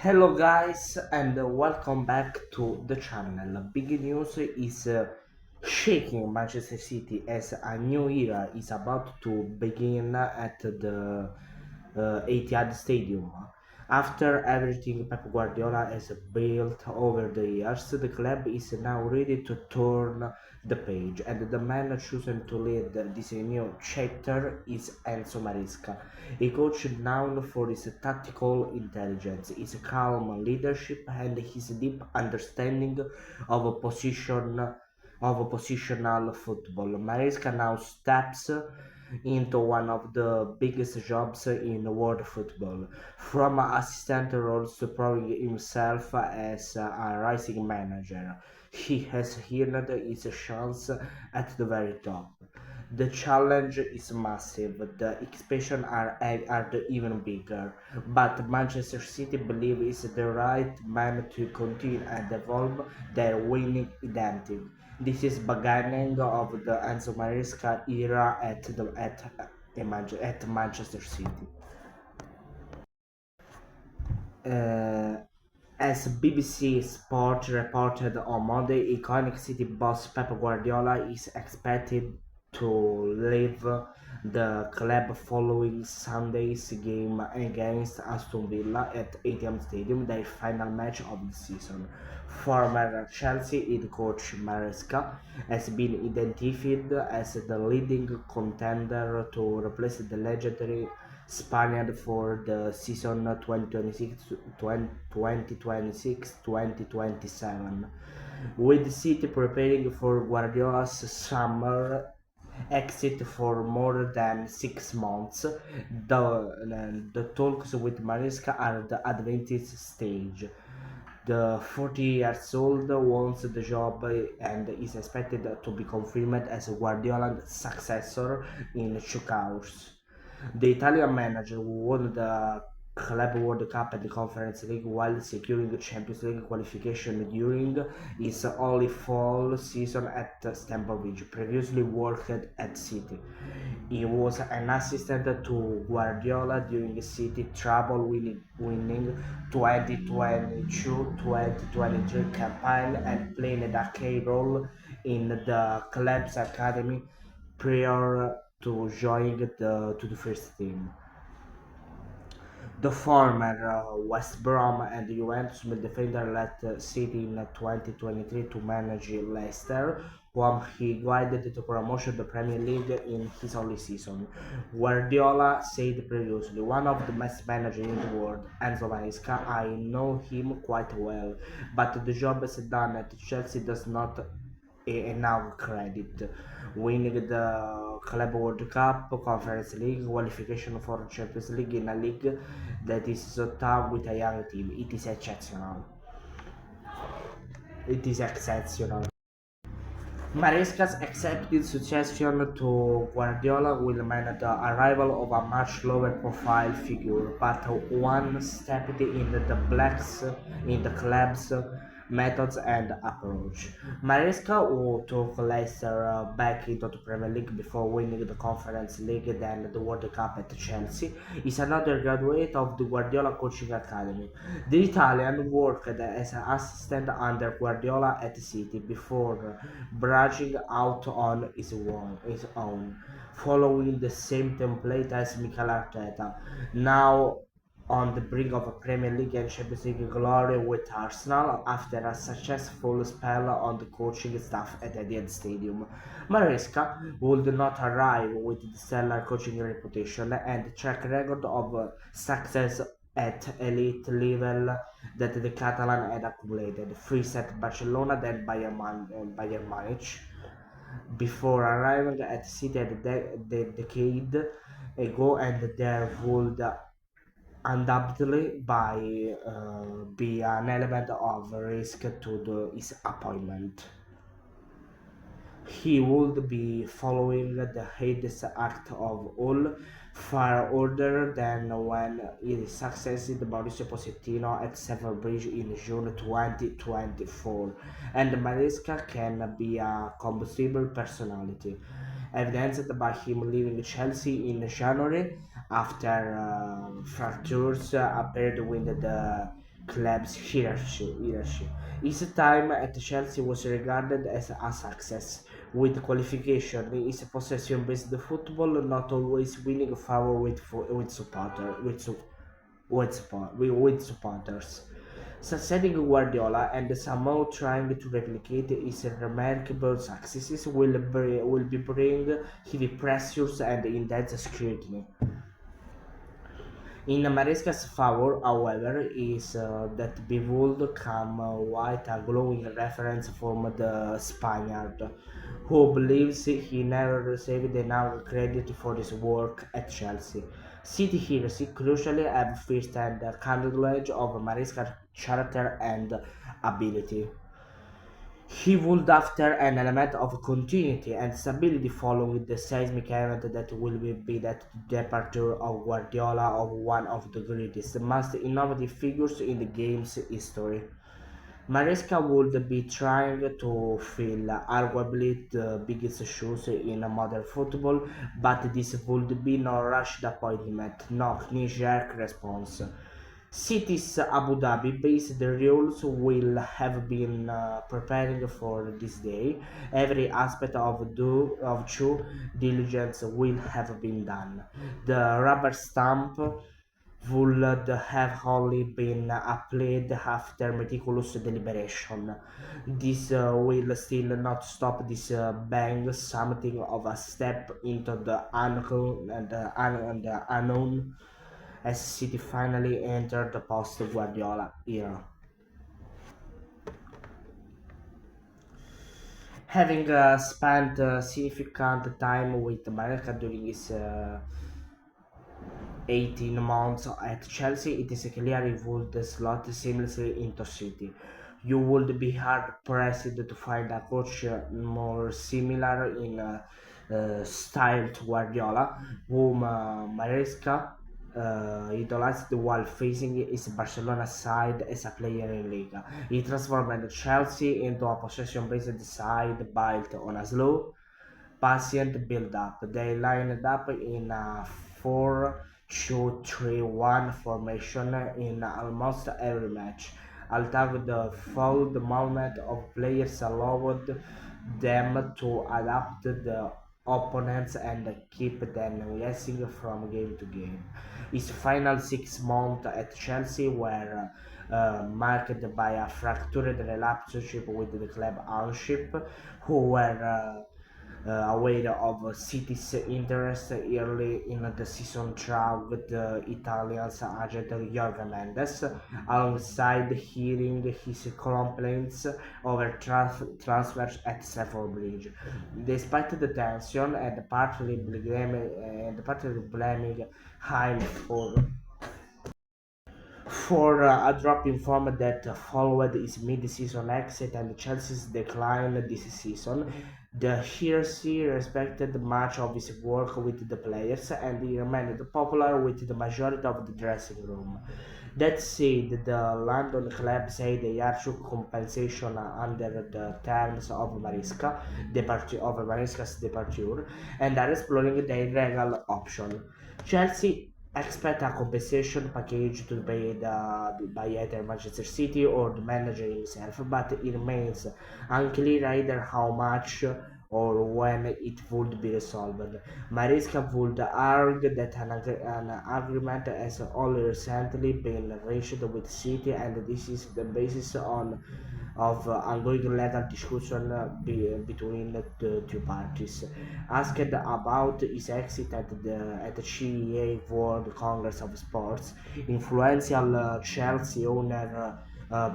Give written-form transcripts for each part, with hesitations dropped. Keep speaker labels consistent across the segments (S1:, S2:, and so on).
S1: Hello guys and welcome back to the channel. Big news is shaking Manchester City as a new era is about to begin at the Etihad Stadium. After everything Pep Guardiola has built over the years, the club is now ready to turn the page, and the man chosen to lead this new chapter is Enzo Maresca, a coach known for his tactical intelligence, his calm leadership, and his deep understanding of positional football. Maresca now steps into one of the biggest jobs in world football, from assistant roles to proving himself as a rising manager. He has earned his chance at the very top. The challenge is massive, the expectations are even bigger, but Manchester City believe is the right man to continue and evolve their winning identity. This is beginning of the Enzo Maresca era at Manchester City. Uh, as BBC Sport reported on Monday, iconic City boss Pep Guardiola is expected to leave the club following Sunday's game against Aston Villa at ATM Stadium, their final match of the season. Former Chelsea head coach Maresca has been identified as the leading contender to replace the legendary Spaniard for the season 2026-2027, with City preparing for Guardiola's summer exit for more than 6 months. The talks with Maresca are at the advanced stage. The 40 years old wants the job and is expected to be confirmed as Guardiola's successor in 2 hours. The Italian manager who won the Club World Cup and the Conference League while securing Champions League qualification during his only fall season at Stamford Bridge, previously worked at City. He was an assistant to Guardiola during City treble winning 2022-2023 campaign and played a key role in the club's academy prior to joining the first team. The former West Brom and Juventus midfielder left City in 2023 to manage Leicester, whom he guided to promotion to the Premier League in his only season. Guardiola said previously, one of the best managers in the world, Enzo Maresca, I know him quite well, but the job is done at Chelsea does not enough credit. Winning the Club World Cup, Conference League, qualification for Champions League in a league that is so tough with a young team. It is exceptional. It is exceptional. Maresca's accepted succession to Guardiola will mean the arrival of a much lower profile figure, but one stepped in the blacks in the club's methods and approach. Maresca, who took Leicester back into the Premier League before winning the Conference League then the World Cup at Chelsea, is another graduate of the Guardiola Coaching Academy. The Italian worked as an assistant under Guardiola at City before branching out on his own, following the same template as Mikel Arteta, now on the brink of a Premier League and Champions League glory with Arsenal after a successful spell on the coaching staff at Etihad Stadium. Maresca would not arrive with the stellar coaching reputation and track record of success at elite level that the Catalan had accumulated, first at Barcelona then Bayern Munich, before arriving at City the decade ago, and there would undoubtedly be an element of risk to his appointment. He would be following the hardest act of all, far older than when he succeeded Mauricio Pochettino at Stamford Bridge in June 2024, and Maresca can be a combustible personality, evidenced by him leaving Chelsea in January after fractures appeared with the club's hierarchy. His time at Chelsea was regarded as a success, with qualification. His possession-based football not always winning favor with supporters. Succeeding Guardiola and somehow trying to replicate his remarkable successes will be bring heavy pressures and intense scrutiny. In Maresca's favor, however, is that behold come quite a glowing reference from the Spaniard, who believes he never received enough credit for his work at Chelsea. City heroes crucially have first-hand knowledge of Maresca's character and ability. He would after an element of continuity and stability following the seismic event that will be that departure of Guardiola of one of the greatest, most innovative figures in the game's history. Maresca would be trying to fill arguably the biggest shoes in modern football, but this would be no rushed appointment, no knee-jerk response. Cities Abu Dhabi based rules will have been preparing for this day. Every aspect of due diligence will have been done. The rubber stamp would have only been applied after meticulous deliberation. This will still not stop this being something of a step into the unknown as City finally entered the post-Guardiola era. Having spent significant time with Maresca during his 18 months at Chelsea, it is clear he would slot seamlessly into City. You would be hard pressed to find a coach more similar in style to Guardiola, whom Maresca idolized while facing his Barcelona side as a player in Liga. He transformed Chelsea into a possession-based side built on a slow, patient build-up. They lined up in a 4-2-3-1 formation in almost every match. Although the full movement of players allowed them to adapt the opponents and keep them guessing from game to game. His final 6 months at Chelsea were marked by a fractured relationship with the club ownership, who were aware of City's interest early in the season through the Italian's agent Jorge Mendes, alongside hearing his complaints over transfers at Stamford Bridge. Despite the tension and partly blaming him for a drop in form that followed his mid-season exit and Chelsea's decline this season. The Hersey respected much of his work with the players and he remained popular with the majority of the dressing room. That said, the London club said they are took compensation under the terms of Maresca's departure, and are exploring their legal option. Chelsea expect a compensation package to be paid by either Manchester City or the manager himself, but it remains unclear either how much or when it would be resolved. Maresca would argue that an agreement has only recently been reached with City, and this is the basis of ongoing legal discussion between the two parties. Asked about his exit at the CEA World Congress of Sports, influential Chelsea owner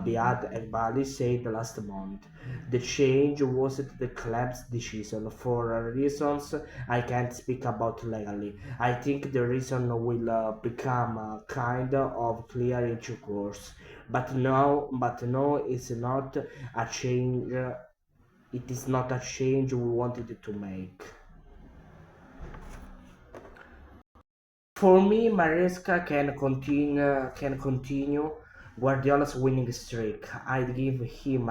S1: Beat Egbali said last month. The change wasn't the club's decision for reasons I can't speak about legally. I think the reason will become kind of clear in due course. But no, it's not a change. It is not a change we wanted to make. For me, Maresca can continue Guardiola's winning streak. I'd give him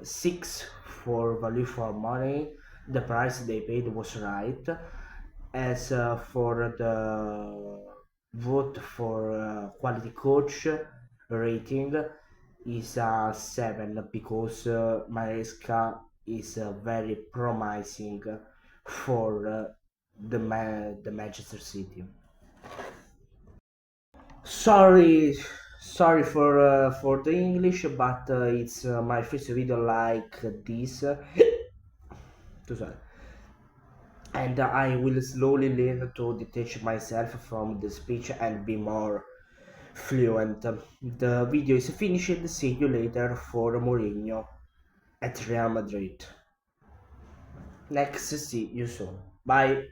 S1: six for value for money. The price they paid was right. As for vote for quality coach rating is a 7 because Maresca is very promising for the Manchester City. Sorry, sorry for the English, but it's my first video like this. Too sorry. And I will slowly learn to detach myself from the speech and be more fluent. The video is finished. See you later for Mourinho at Real Madrid. Next, see you soon. Bye.